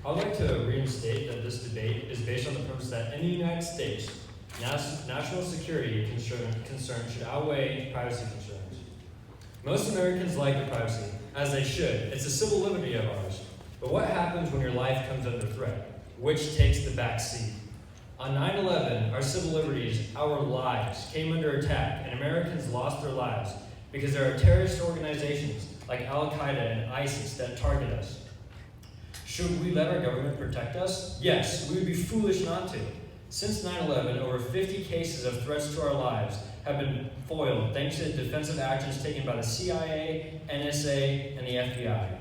I'd like to reinstate that this debate is based on the premise that in the United States, national security concerns should outweigh privacy concerns. Most Americans like their privacy, as they should. It's a civil liberty of ours. But what happens when your life comes under threat? Which takes the back seat? On 9/11, our civil liberties, our lives, came under attack, and Americans lost their lives because there are terrorist organizations like Al-Qaeda and ISIS that target us. Should we let our government protect us? Yes, we would be foolish not to. Since 9/11, over 50 cases of threats to our lives have been foiled thanks to defensive actions taken by the CIA, NSA, and the FBI.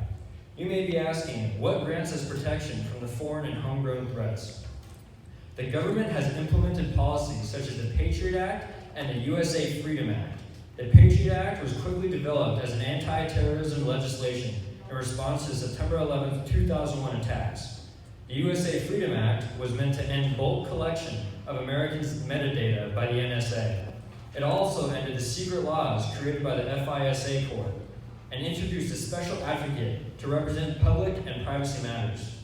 You may be asking, what grants us protection from the foreign and homegrown threats? The government has implemented policies such as the Patriot Act and the USA Freedom Act. The Patriot Act was quickly developed as an anti-terrorism legislation in response to September 11, 2001 attacks. The USA Freedom Act was meant to end bulk collection of Americans' metadata by the NSA. It also ended the secret laws created by the FISA court and introduced a special advocate to represent public and privacy matters.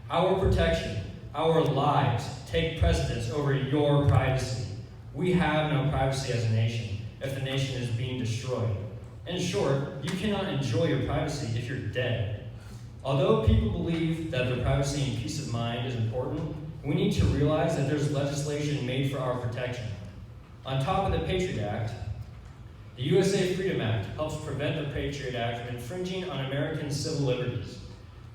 Our protection, our lives, take precedence over your privacy. We have no privacy as a nation if the nation is being destroyed. In short, you cannot enjoy your privacy if you're dead. Although people believe that their privacy and peace of mind is important, we need to realize that there's legislation made for our protection. On top of the Patriot Act, the USA Freedom Act helps prevent the Patriot Act from infringing on American civil liberties.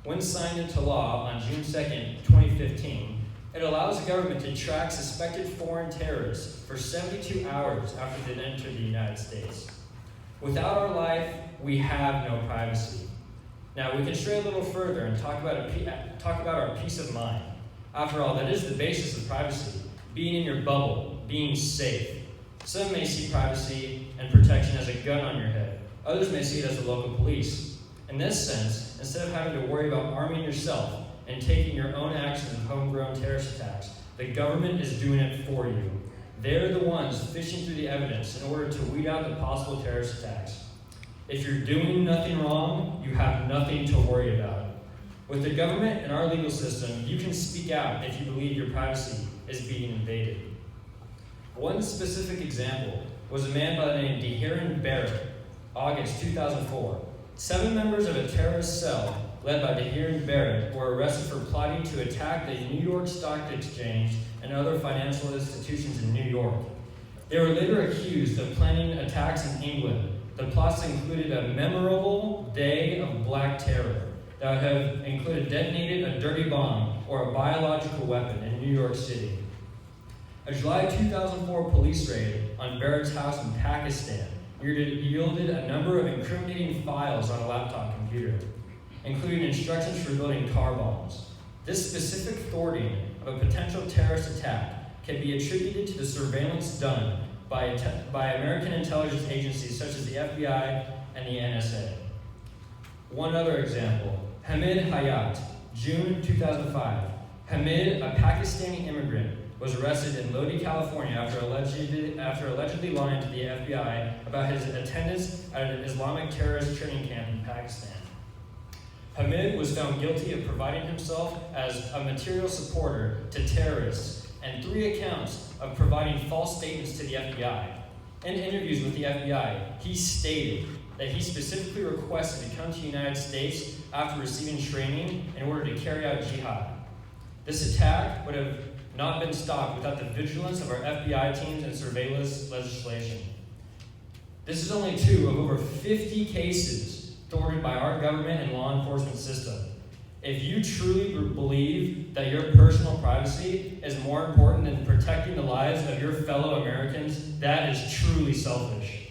When signed into law on June 2nd, 2015, it allows the government to track suspected foreign terrorists for 72 hours after they enter the United States. Without our life, we have no privacy. Now, we can stray a little further and talk about our peace of mind. After all, that is the basis of privacy, being in your bubble, being safe. Some may see privacy and protection as a gun on your head. Others may see it as the local police. In this sense, instead of having to worry about arming yourself and taking your own action in homegrown terrorist attacks, the government is doing it for you. They're the ones fishing through the evidence in order to weed out the possible terrorist attacks. If you're doing nothing wrong, you have nothing to worry about. With the government and our legal system, you can speak out if you believe your privacy is being invaded. One specific example was a man by the name of Deheran Barrett, August 2004. 7 members of a terrorist cell led by Deheran Barrett were arrested for plotting to attack the New York Stock Exchange and other financial institutions in New York. They were later accused of planning attacks in England. The plots included a memorable day of black terror that would have included detonating a dirty bomb or a biological weapon in New York City. A July 2004 police raid on Barrett's house in Pakistan yielded a number of incriminating files on a laptop computer, including instructions for building car bombs. This specific thwarting of a potential terrorist attack can be attributed to the surveillance done by American intelligence agencies such as the FBI and the NSA. One other example, Hamid Hayat, June 2005. Hamid, a Pakistani immigrant, was arrested in Lodi, California after allegedly lying to the FBI about his attendance at an Islamic terrorist training camp in Pakistan. Hamid was found guilty of providing himself as a material supporter to terrorists and 3 accounts of providing false statements to the FBI. In interviews with the FBI, he stated that he specifically requested to come to the United States after receiving training in order to carry out jihad. This attack would have not been stopped without the vigilance of our FBI teams and surveillance legislation. This is only 2 of over 50 cases thwarted by our government and law enforcement system. If you truly believe that your personal privacy is more important than protecting the lives of your fellow Americans, that is truly selfish.